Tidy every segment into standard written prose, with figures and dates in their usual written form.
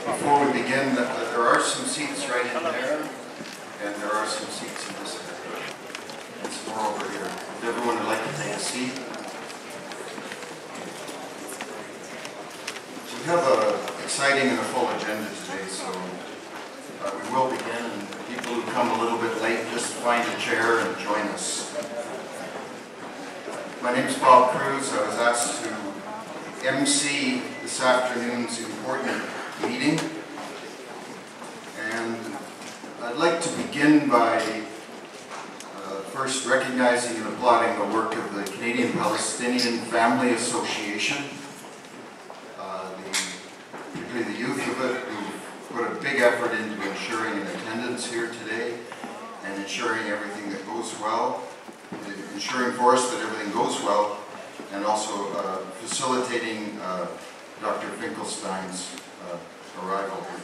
Before we begin, there are some seats right in there, and there are some seats in this area, and some more over here. If everyone would like to take a seat. We have an exciting and a full agenda today, so we will begin, and people who come a little bit late, just find a chair and join us. My name is Bob Cruz. I was asked to MC this afternoon's important meeting, and I'd like to begin by first recognizing and applauding the work of the Canadian Palestinian Family Association, particularly the youth of it, who put a big effort into ensuring an attendance here today and ensuring everything that goes well, ensuring for us that everything goes well, and also facilitating Dr. Finkelstein's arrival here.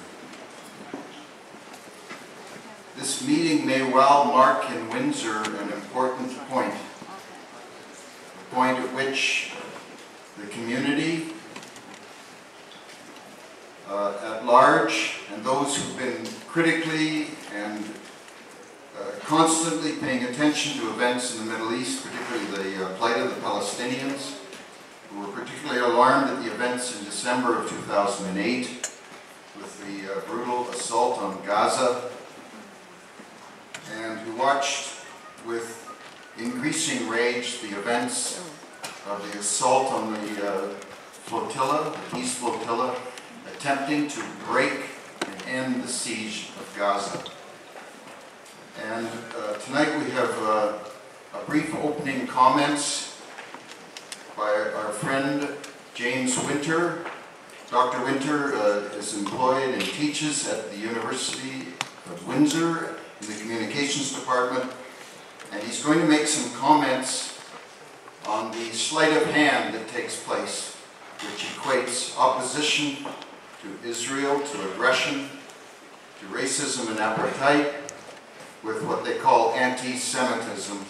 This meeting may well mark in Windsor an important point, a point at which the community at large and those who've been critically and constantly paying attention to events in the Middle East, particularly the plight of the Palestinians, who were particularly alarmed at the events in December of 2008 with the brutal assault on Gaza, and who watched with increasing rage the events of the assault on the flotilla, the peace flotilla, attempting to break and end the siege of Gaza. And tonight we have a brief opening comments by our friend James Winter. Dr. Winter is employed and teaches at the University of Windsor in the Communications Department, and he's going to make some comments on the sleight of hand that takes place, which equates opposition to Israel, to aggression, to racism and apartheid, with what they call anti-Semitism,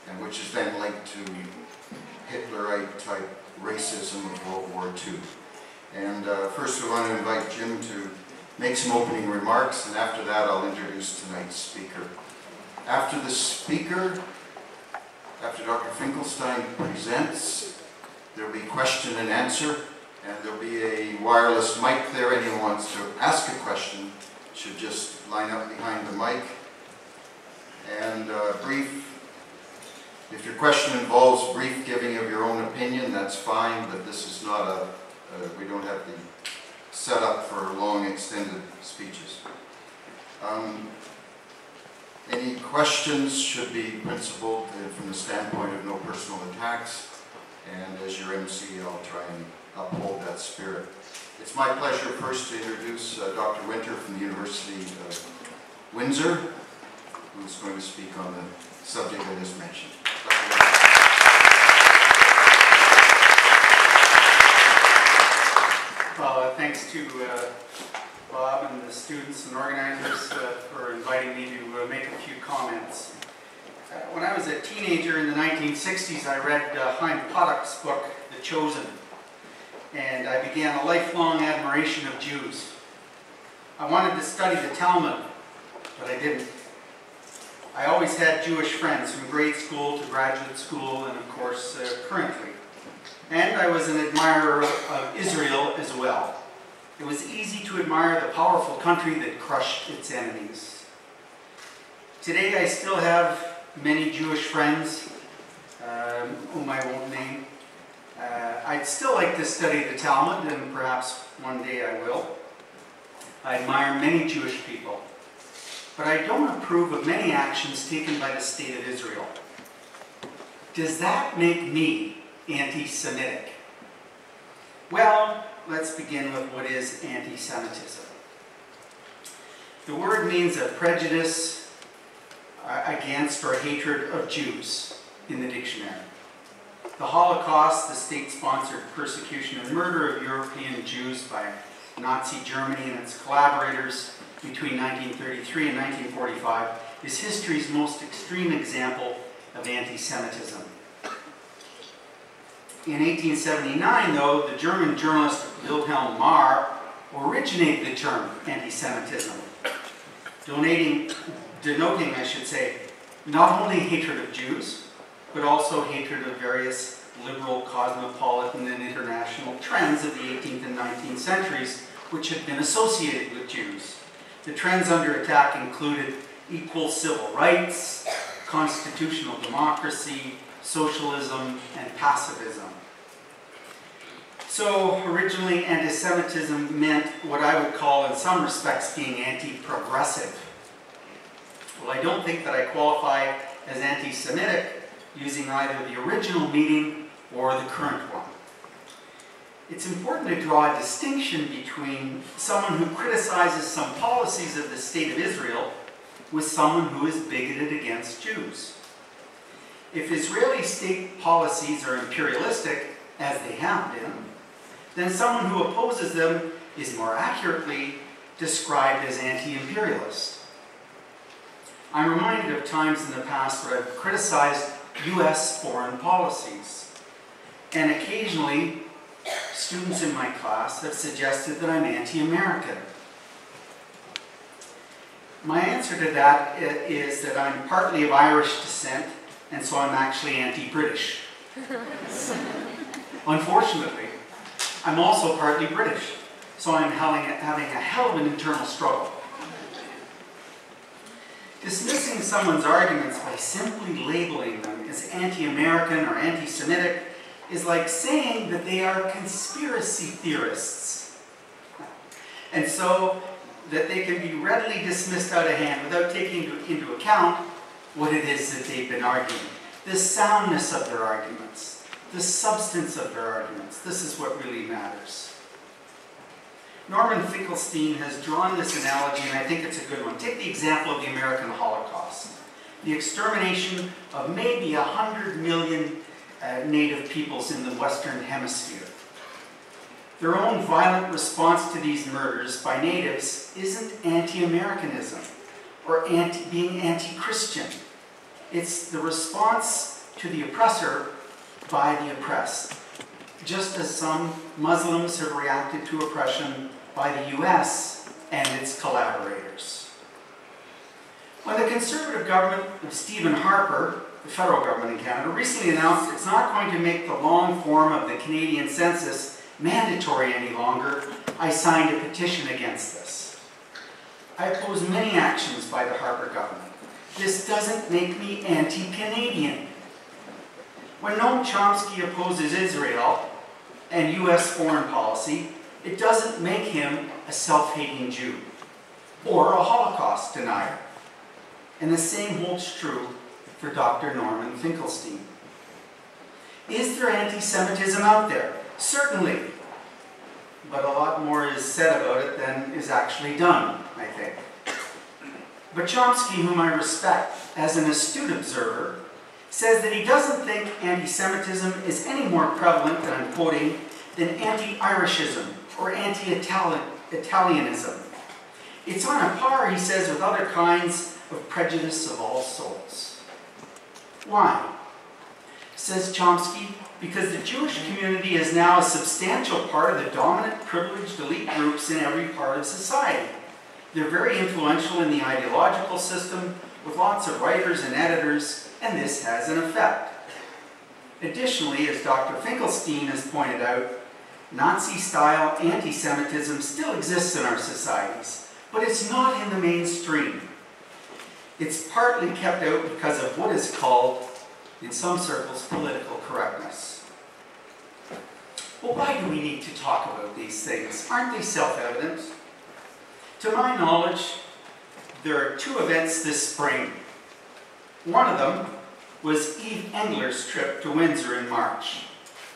and which is then linked to Hitlerite-type racism of World War II. And first we want to invite Jim to make some opening remarks, and after that I'll introduce tonight's speaker. After the speaker, after Dr. Finkelstein presents, there will be question and answer, and there will be a wireless mic there. Anyone who wants to ask a question should just line up behind the mic. And if your question involves brief giving of your own opinion, that's fine, but this is not we don't have the setup for long extended speeches. Any questions should be principled from the standpoint of no personal attacks, and as your MC, I'll try and uphold that spirit. It's my pleasure first to introduce Dr. Winter from the University of Windsor, who's going to speak on the subject I just mentioned. Well, thanks to Bob and the students and organizers for inviting me to make a few comments. When I was a teenager in the 1960s, I read Chaim Potuk's book, The Chosen, and I began a lifelong admiration of Jews. I wanted to study the Talmud, but I didn't. I always had Jewish friends from grade school to graduate school and, of course, currently. And I was an admirer of Israel as well. It was easy to admire the powerful country that crushed its enemies. Today I still have many Jewish friends, whom I won't name. I'd still like to study the Talmud, and perhaps one day I will. I admire many Jewish people, but I don't approve of many actions taken by the State of Israel. Does that make me anti-Semitic? Well, let's begin with what is anti-Semitism. The word means a prejudice against or hatred of Jews in the dictionary. The Holocaust, the state-sponsored persecution and murder of European Jews by Nazi Germany and its collaborators between 1933 and 1945, is history's most extreme example of anti-Semitism. In 1879, though, the German journalist Wilhelm Marr originated the term anti-Semitism, denoting, I should say, not only hatred of Jews, but also hatred of various liberal, cosmopolitan, and international trends of the 18th and 19th centuries, which had been associated with Jews. The trends under attack included equal civil rights, constitutional democracy, socialism, and pacifism. So originally, anti-Semitism meant what I would call, in some respects, being anti-progressive. Well, I don't think that I qualify as anti-Semitic using either the original meaning or the current one. It's important to draw a distinction between someone who criticizes some policies of the State of Israel with someone who is bigoted against Jews. If Israeli state policies are imperialistic, as they have been, then someone who opposes them is more accurately described as anti-imperialist. I'm reminded of times in the past where I've criticized U.S. foreign policies, and occasionally students in my class have suggested that I'm anti-American. My answer to that is that I'm partly of Irish descent, and so I'm actually anti-British. Unfortunately, I'm also partly British, so I'm having a hell of an internal struggle. Dismissing someone's arguments by simply labeling them as anti-American or anti-Semitic is like saying that they are conspiracy theorists, and so that they can be readily dismissed out of hand without taking into account what it is that they've been arguing, the soundness of their arguments, the substance of their arguments. This is what really matters. Norman Finkelstein has drawn this analogy, and I think it's a good one. Take the example of the American Holocaust, the extermination of maybe 100 million Native peoples in the Western Hemisphere. Their own violent response to these murders by natives isn't anti-Americanism or being anti-Christian. It's the response to the oppressor by the oppressed, just as some Muslims have reacted to oppression by the U.S. and its collaborators. When the Conservative government of Stephen Harper, the federal government in Canada, recently announced it's not going to make the long form of the Canadian census mandatory any longer, I signed a petition against this. I oppose many actions by the Harper government. This doesn't make me anti-Canadian. When Noam Chomsky opposes Israel and U.S. foreign policy, it doesn't make him a self-hating Jew or a Holocaust denier. And the same holds true for Dr. Norman Finkelstein. Is there anti-Semitism out there? Certainly. But a lot more is said about it than is actually done, I think. But Chomsky, whom I respect as an astute observer, says that he doesn't think anti-Semitism is any more prevalent, and I'm quoting, than anti-Irishism or anti-Italianism. It's on a par, he says, with other kinds of prejudice of all sorts. Why? Says Chomsky, because the Jewish community is now a substantial part of the dominant privileged elite groups in every part of society. They're very influential in the ideological system, with lots of writers and editors, and this has an effect. Additionally, as Dr. Finkelstein has pointed out, Nazi-style anti-Semitism still exists in our societies, but it's not in the mainstream. It's partly kept out because of what is called, in some circles, political correctness. Well, why do we need to talk about these things? Aren't they self-evident? To my knowledge, there are two events this spring. One of them was Eve Engler's trip to Windsor in March.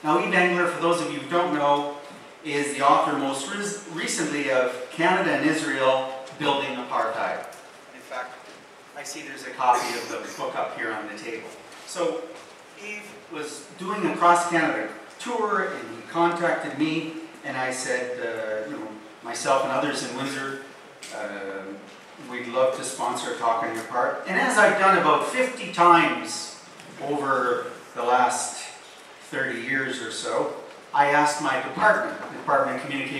Now, Eve Engler, for those of you who don't know, is the author most recently of Canada and Israel Building Apartheid. In fact, I see there's a copy of the book up here on the table. So, Eve was doing a cross-Canada tour, and he contacted me, and I said, myself and others in Windsor, we'd love to sponsor a talk on your part. And as I've done about 50 times over the last 30 years or so, I asked my department, the Department of Communication,